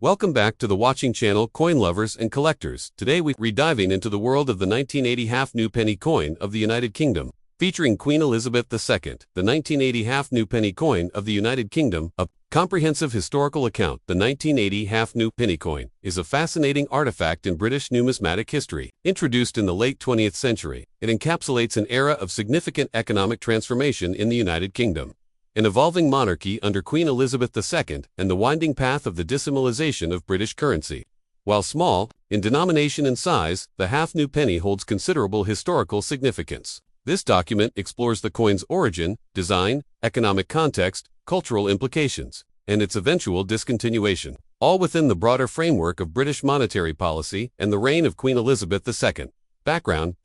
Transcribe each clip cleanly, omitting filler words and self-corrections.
Welcome back to the watching channel Coin Lovers and Collectors. Today we're diving into the world of the 1980 half-new penny coin of the United Kingdom, featuring Queen Elizabeth II. The 1980 half-new penny coin of the United Kingdom, a comprehensive historical account. The 1980 half-new penny coin is a fascinating artifact in British numismatic history. Introduced in the late 20th century, it encapsulates an era of significant economic transformation in the United Kingdom, an evolving monarchy under Queen Elizabeth II, and the winding path of the decimalization of British currency. While small in denomination and size, the half-new penny holds considerable historical significance. This document explores the coin's origin, design, economic context, cultural implications, and its eventual discontinuation, all within the broader framework of British monetary policy and the reign of Queen Elizabeth II. Background,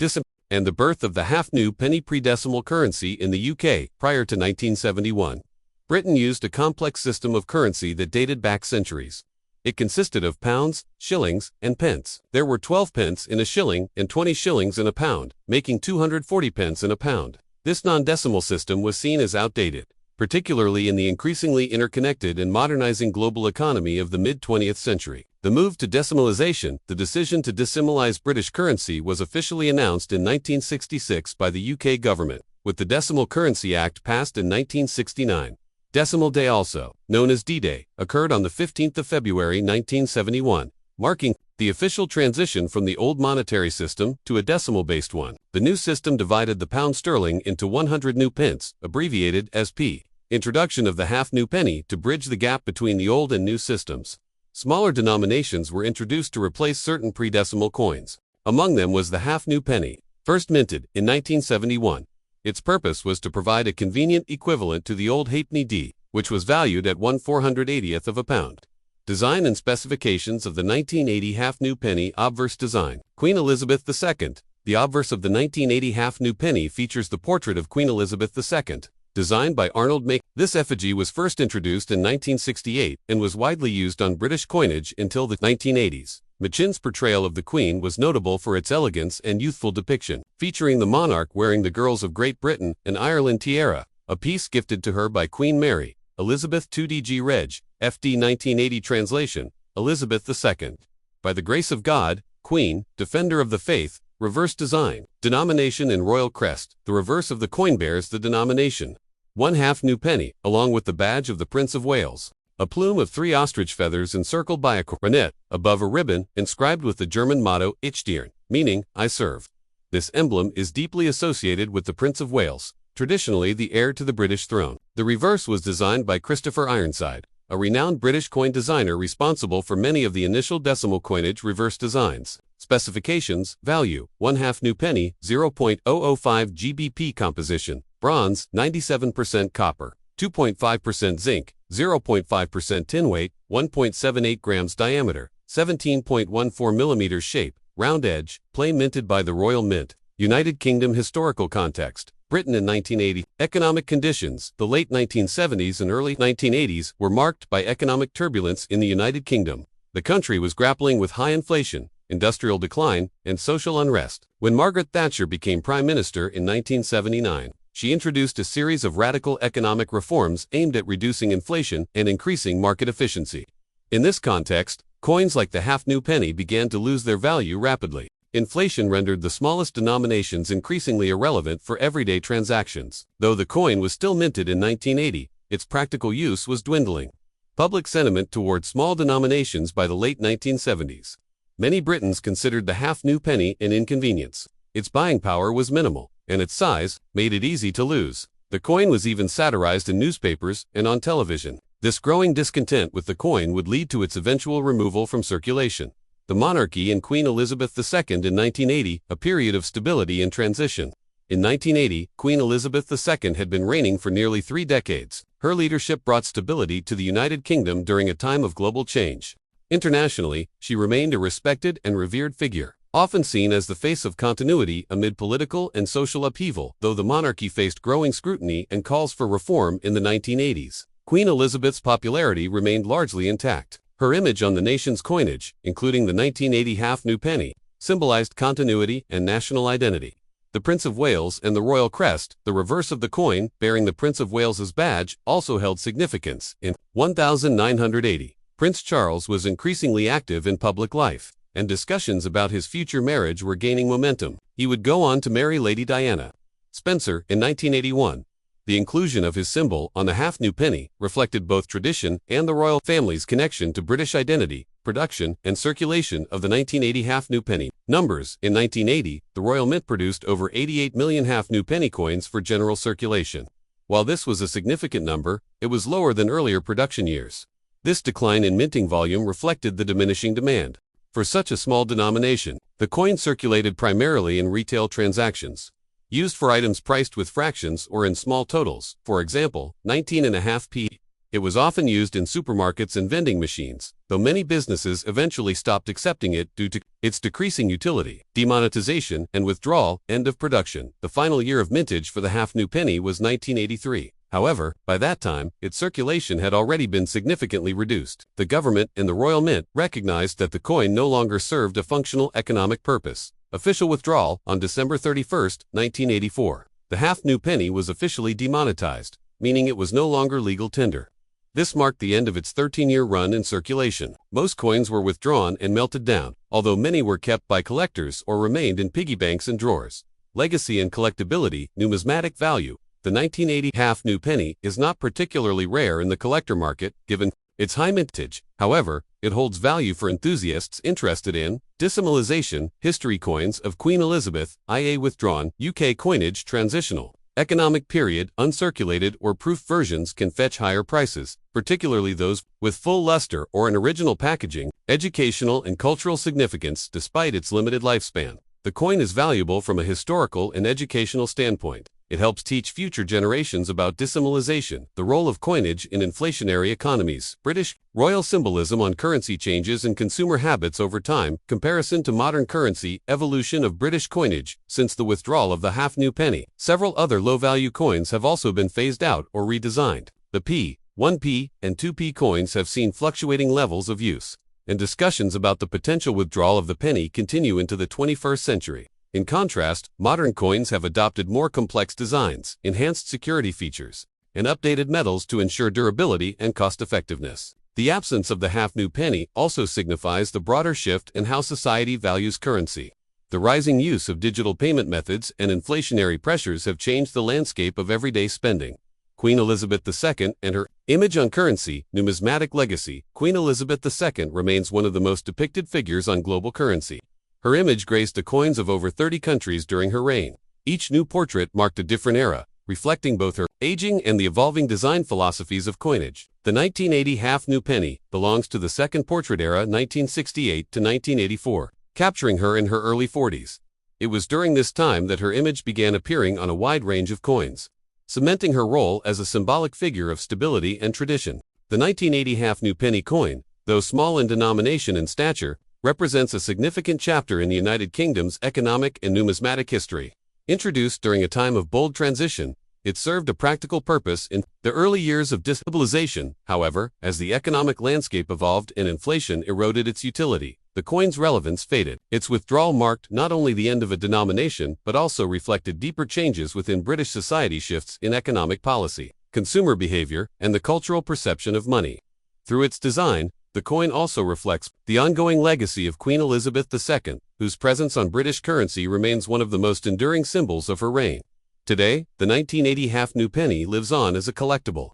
and the birth of the half-new penny pre-decimal currency in the UK prior to 1971. Britain used a complex system of currency that dated back centuries. It consisted of pounds, shillings, and pence. There were 12 pence in a shilling and 20 shillings in a pound, making 240 pence in a pound. This non-decimal system was seen as outdated, particularly in the increasingly interconnected and modernizing global economy of the mid-20th century. The move to decimalization, the decision to decimalize British currency, was officially announced in 1966 by the UK government, with the Decimal Currency Act passed in 1969. Decimal Day, also known as D-Day, occurred on the 15th of February 1971, marking the official transition from the old monetary system to a decimal-based one. The new system divided the pound sterling into 100 new pence, abbreviated as P. Introduction of the half-new penny to bridge the gap between the old and new systems. Smaller denominations were introduced to replace certain pre-decimal coins. Among them was the half-new penny, first minted in 1971. Its purpose was to provide a convenient equivalent to the old halfpenny D, which was valued at 1/480th of a pound. Design and specifications of the 1980 half-new penny obverse design. Queen Elizabeth II. The obverse of the 1980 half-new penny features the portrait of Queen Elizabeth II, designed by Arnold Make. This effigy was first introduced in 1968 and was widely used on British coinage until the 1980s. Machin's portrayal of the Queen was notable for its elegance and youthful depiction, featuring the monarch wearing the Girls of Great Britain and Ireland tiara, a piece gifted to her by Queen Mary. Elizabeth II DG Reg, FD 1980 translation, Elizabeth II. By the grace of God, Queen, Defender of the Faith, reverse design. Denomination in royal crest. The reverse of the coin bears the denomination. 1 half-new penny, along with the badge of the Prince of Wales. A plume of 3 ostrich feathers encircled by a coronet, above a ribbon, inscribed with the German motto, Ich diene, meaning, I serve. This emblem is deeply associated with the Prince of Wales, traditionally the heir to the British throne. The reverse was designed by Christopher Ironside, a renowned British coin designer responsible for many of the initial decimal coinage reverse designs. Specifications: value, 1 half-new penny, 0.005 GBP composition, bronze, 97% copper, 2.5% zinc, 0.5% tin weight, 1.78 grams diameter, 17.14 millimeters shape, round edge, plain, minted by the Royal Mint. United Kingdom historical context. Britain in 1980. Economic conditions. The late 1970s and early 1980s were marked by economic turbulence in the United Kingdom. The country was grappling with high inflation, industrial decline, and social unrest. When Margaret Thatcher became Prime Minister in 1979, she introduced a series of radical economic reforms aimed at reducing inflation and increasing market efficiency. In this context, coins like the half-new penny began to lose their value rapidly. Inflation rendered the smallest denominations increasingly irrelevant for everyday transactions. Though the coin was still minted in 1980, its practical use was dwindling. Public sentiment toward small denominations. By the late 1970s, many Britons considered the half-new penny an inconvenience. Its buying power was minimal, and its size made it easy to lose. The coin was even satirized in newspapers and on television. This growing discontent with the coin would lead to its eventual removal from circulation. The monarchy and Queen Elizabeth II in 1980, a period of stability and transition. In 1980, Queen Elizabeth II had been reigning for nearly 3 decades. Her leadership brought stability to the United Kingdom during a time of global change. Internationally, she remained a respected and revered figure, often seen as the face of continuity amid political and social upheaval. Though the monarchy faced growing scrutiny and calls for reform in the 1980s, Queen Elizabeth's popularity remained largely intact. Her image on the nation's coinage, including the 1980 half-new penny, symbolized continuity and national identity. The Prince of Wales and the royal crest, the reverse of the coin bearing the Prince of Wales's badge, also held significance. In 1980, Prince Charles was increasingly active in public life, and discussions about his future marriage were gaining momentum. He would go on to marry Lady Diana Spencer in 1981. The inclusion of his symbol on the half-new penny reflected both tradition and the royal family's connection to British identity, production, and circulation of the 1980 half-new penny. Numbers. In 1980, the Royal Mint produced over 88 million half-new penny coins for general circulation. While this was a significant number, it was lower than earlier production years. This decline in minting volume reflected the diminishing demand for such a small denomination. The coin circulated primarily in retail transactions, used for items priced with fractions or in small totals, for example, 19.5p. It was often used in supermarkets and vending machines, though many businesses eventually stopped accepting it due to its decreasing utility. Demonetization and withdrawal. End of production. The final year of mintage for the half-new penny was 1983. However, by that time, its circulation had already been significantly reduced. The government and the Royal Mint recognized that the coin no longer served a functional economic purpose. Official withdrawal. On December 31, 1984. The half-new penny was officially demonetized, meaning it was no longer legal tender. This marked the end of its 13-year run in circulation. Most coins were withdrawn and melted down, although many were kept by collectors or remained in piggy banks and drawers. Legacy and collectability. Numismatic value. The 1980 half-new penny is not particularly rare in the collector market, given its high mintage. However, it holds value for enthusiasts interested in decimalization. History. Coins of Queen Elizabeth IA withdrawn. UK coinage. Transitional economic period. Uncirculated or proof versions can fetch higher prices, particularly those with full luster or an original packaging. Educational and cultural significance. Despite its limited lifespan, the coin is valuable from a historical and educational standpoint. It helps teach future generations about decimalization, the role of coinage in inflationary economies, British royal symbolism on currency changes and consumer habits over time, comparison to modern currency, evolution of British coinage since the withdrawal of the half-new penny. Several other low-value coins have also been phased out or redesigned. The p, 1p, and 2p coins have seen fluctuating levels of use, and discussions about the potential withdrawal of the penny continue into the 21st century. In contrast, modern coins have adopted more complex designs, enhanced security features, and updated metals to ensure durability and cost-effectiveness. The absence of the half-new penny also signifies the broader shift in how society values currency. The rising use of digital payment methods and inflationary pressures have changed the landscape of everyday spending. Queen Elizabeth II and her image on currency. Numismatic legacy. Queen Elizabeth II remains one of the most depicted figures on global currency. Her image graced the coins of over 30 countries during her reign. Each new portrait marked a different era, reflecting both her aging and the evolving design philosophies of coinage. The 1980 half-new penny belongs to the second portrait era, 1968 to 1984, capturing her in her early 40s. It was during this time that her image began appearing on a wide range of coins, cementing her role as a symbolic figure of stability and tradition. The 1980 half-new penny coin, though small in denomination and stature, represents a significant chapter in the United Kingdom's economic and numismatic history. Introduced during a time of bold transition, it served a practical purpose in the early years of destabilization. However, as the economic landscape evolved and inflation eroded its utility, the coin's relevance faded. Its withdrawal marked not only the end of a denomination but also reflected deeper changes within British society, shifts in economic policy, consumer behavior, and the cultural perception of money. Through its design, the coin also reflects the ongoing legacy of Queen Elizabeth II, whose presence on British currency remains one of the most enduring symbols of her reign. Today, the 1980 half-new penny lives on as a collectible,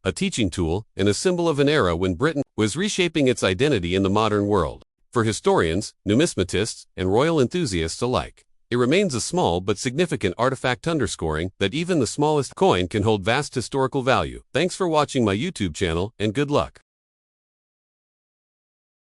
a teaching tool, and a symbol of an era when Britain was reshaping its identity in the modern world. For historians, numismatists, and royal enthusiasts alike, it remains a small but significant artifact, underscoring that even the smallest coin can hold vast historical value. Thanks for watching my YouTube channel, and good luck.